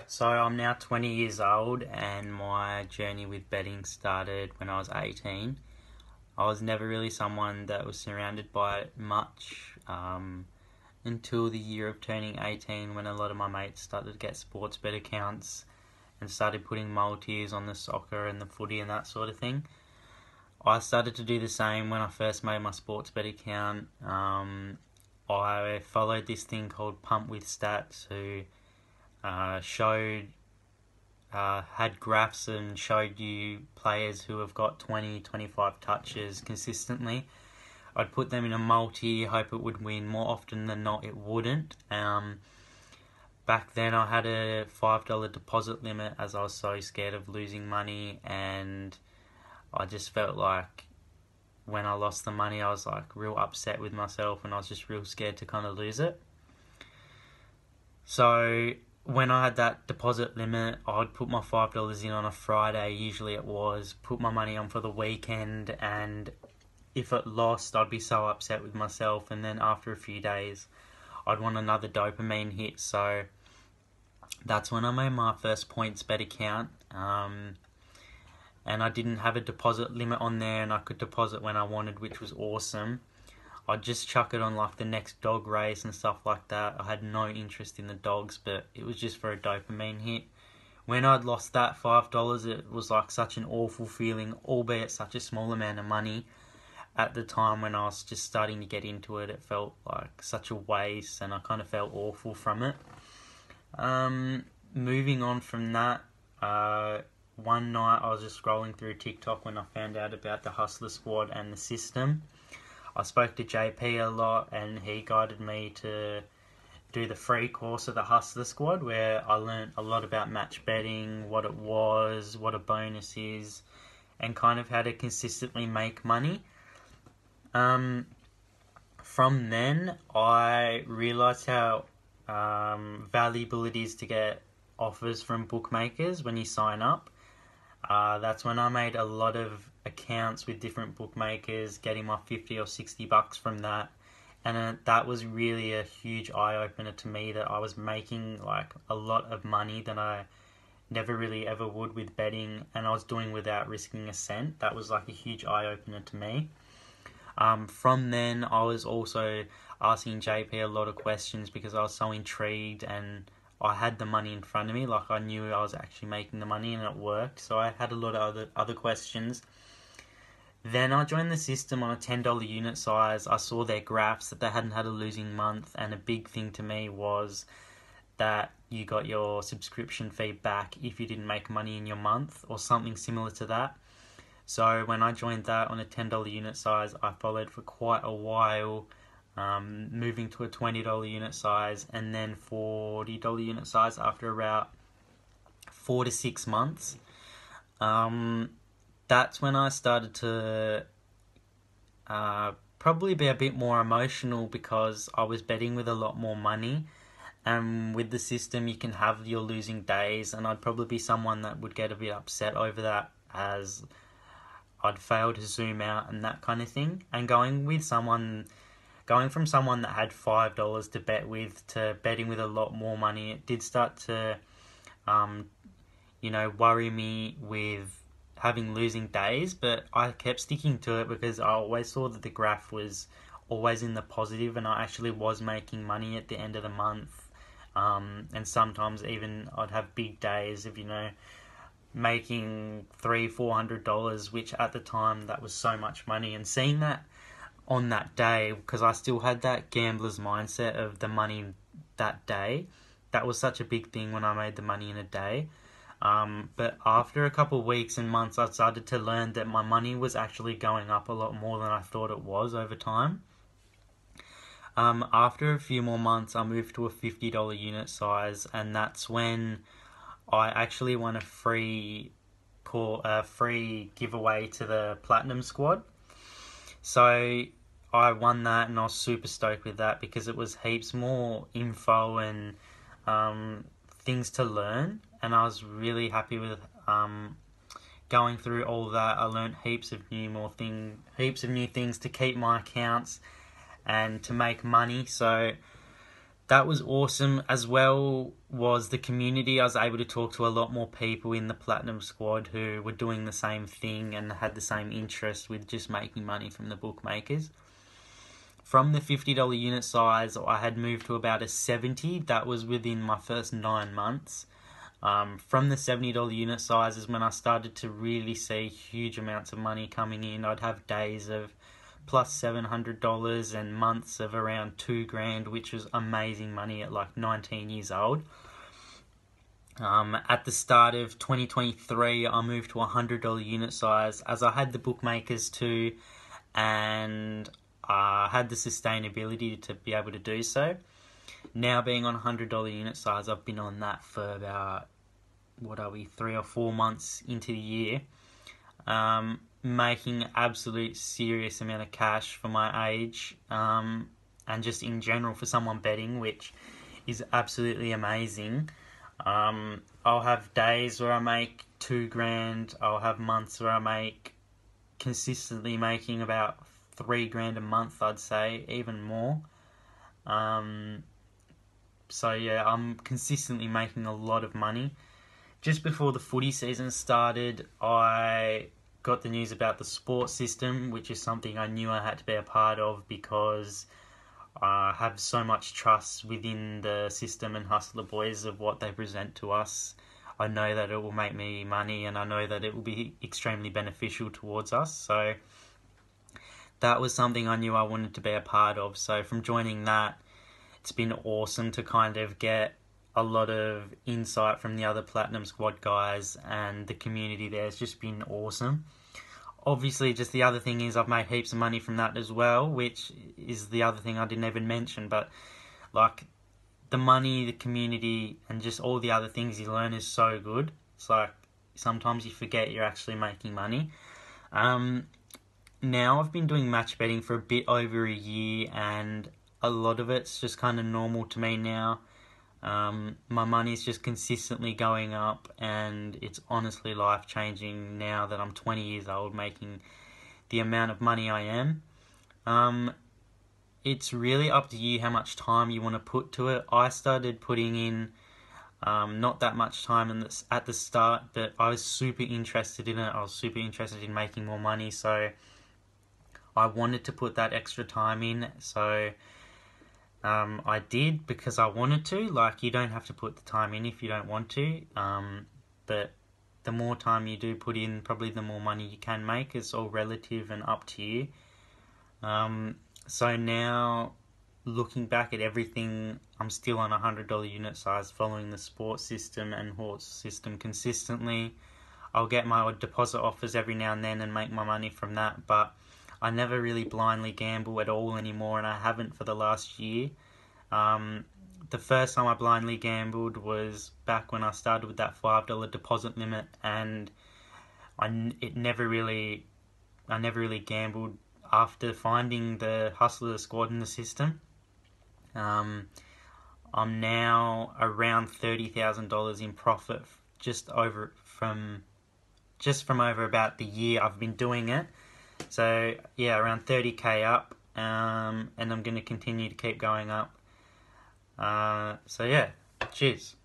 So I'm now 20 years old, and my journey with betting started when I was 18. I was never really someone that was surrounded by it much until the year of turning 18, when a lot of my mates started to get sports bet accounts and started putting multis on the soccer and the footy and that sort of thing. I started to do the same when I first made my sports bet account. I followed this thing called Pump with Stats, who had graphs and showed you players who have got 20, 25 touches consistently. I'd put them in a multi, hope it would win. More often than not, it wouldn't. Back then, I had a $5 deposit limit as I was so scared of losing money, and I just felt like when I lost the money, I was like real upset with myself, and I was just real scared to kind of lose it. So when I had that deposit limit, I'd put my $5 in on a Friday, usually it was, put my money on for the weekend, and if it lost, I'd be so upset with myself, and then after a few days, I'd want another dopamine hit. So that's when I made my first points bet account, and I didn't have a deposit limit on there, and I could deposit when I wanted, which was awesome. I'd just chuck it on like the next dog race and stuff like that. I had no interest in the dogs, but it was just for a dopamine hit. When I'd lost that $5, it was like such an awful feeling, albeit such a small amount of money. At the time when I was just starting to get into it, it felt like such a waste, and I kind of felt awful from it. Moving on from that, one night I was just scrolling through TikTok when I found out about the Hustler Squad and the system. I spoke to JP a lot, and he guided me to do the free course of the Hustler Squad, where I learned a lot about match betting, what it was, what a bonus is, and kind of how to consistently make money. From then, I realised how valuable it is to get offers from bookmakers when you sign up. That's when I made a lot of accounts with different bookmakers, getting my $50 or $60 from that. And that was really a huge eye-opener to me, that I was making like a lot of money that I never really ever would with betting, and I was doing without risking a cent. That was like a huge eye-opener to me. From then, I was also asking JP a lot of questions because I was so intrigued, and I had the money in front of me. Like, I knew I was actually making the money and it worked. So I had a lot of other questions. Then I joined the system on a $10 unit size. I saw their graphs that they hadn't had a losing month, and a big thing to me was that you got your subscription fee back if you didn't make money in your month, or something similar to that. So when I joined that on a $10 unit size, I followed for quite a while, moving to a $20 unit size, and then $40 unit size after about 4 to 6 months. That's when I started to probably be a bit more emotional, because I was betting with a lot more money. And with the system, you can have your losing days, and I'd probably be someone that would get a bit upset over that, as I'd fail to zoom out and that kind of thing. And going from someone that had $5 to bet with to betting with a lot more money, it did start to, worry me with having losing days. But I kept sticking to it because I always saw that the graph was always in the positive, and I actually was making money at the end of the month. And sometimes even I'd have big days of, making $300-$400, which at the time, that was so much money. And seeing that on that day, because I still had that gambler's mindset of the money that day, that was such a big thing when I made the money in a day. But after a couple of weeks and months, I started to learn that my money was actually going up a lot more than I thought it was over time. After a few more months, I moved to a $50 unit size, and that's when I actually won a free giveaway to the Platinum Squad. So I won that, and I was super stoked with that because it was heaps more info and things to learn, and I was really happy with going through all that. I learned heaps of new things to keep my accounts and to make money. So that was awesome. As well was the community. I was able to talk to a lot more people in the Platinum Squad who were doing the same thing and had the same interest with just making money from the bookmakers. From the $50 unit size, I had moved to about a 70. That was within my first 9 months. From the $70 unit size is when I started to really see huge amounts of money coming in. I'd have days of plus $700 and months of around $2,000, which was amazing money at like 19 years old. At the start of 2023, I moved to a $100 unit size as I had the bookmakers too, and I had the sustainability to be able to do so. Now being on a $100 unit size, I've been on that for about, 3 or 4 months into the year. Making absolute serious amount of cash for my age, and just in general for someone betting, which is absolutely amazing. I'll have days where I make $2,000. I'll have months where I make consistently making about $3,000 a month, I'd say, even more. So yeah, I'm consistently making a lot of money. Just before the footy season started, I got the news about the sports system, which is something I knew I had to be a part of because I have so much trust within the system and Hustler Boys of what they present to us. I know that it will make me money, and I know that it will be extremely beneficial towards us. So that was something I knew I wanted to be a part of. So from joining that, it's been awesome to kind of get a lot of insight from the other Platinum Squad guys, and the community there has just been awesome. Obviously, just the other thing is I've made heaps of money from that as well, which is the other thing I didn't even mention. But like the money, the community, and just all the other things you learn is so good. It's like sometimes you forget you're actually making money. Now I've been doing match betting for a bit over a year, and a lot of it's just kind of normal to me now. My money's just consistently going up, and it's honestly life-changing now that I'm 20 years old making the amount of money I am. It's really up to you how much time you want to put to it. I started putting in not that much time at the start, but I was super interested in it. I was super interested in making more money, so I wanted to put that extra time in. So I did because I wanted to. Like, you don't have to put the time in if you don't want to. But the more time you do put in, probably the more money you can make. It's all relative and up to you. So now, looking back at everything, I'm still on a $100 unit size, following the sports system and horse system consistently. I'll get my odd deposit offers every now and then and make my money from that, but I never really blindly gamble at all anymore, and I haven't for the last year. The first time I blindly gambled was back when I started with that $5 deposit limit, and I never really gambled after finding the Hustler Squad in the system. I'm now around $30,000 in profit from over about the year I've been doing it. So yeah, around 30k up, and I'm going to continue to keep going up. So yeah, cheers.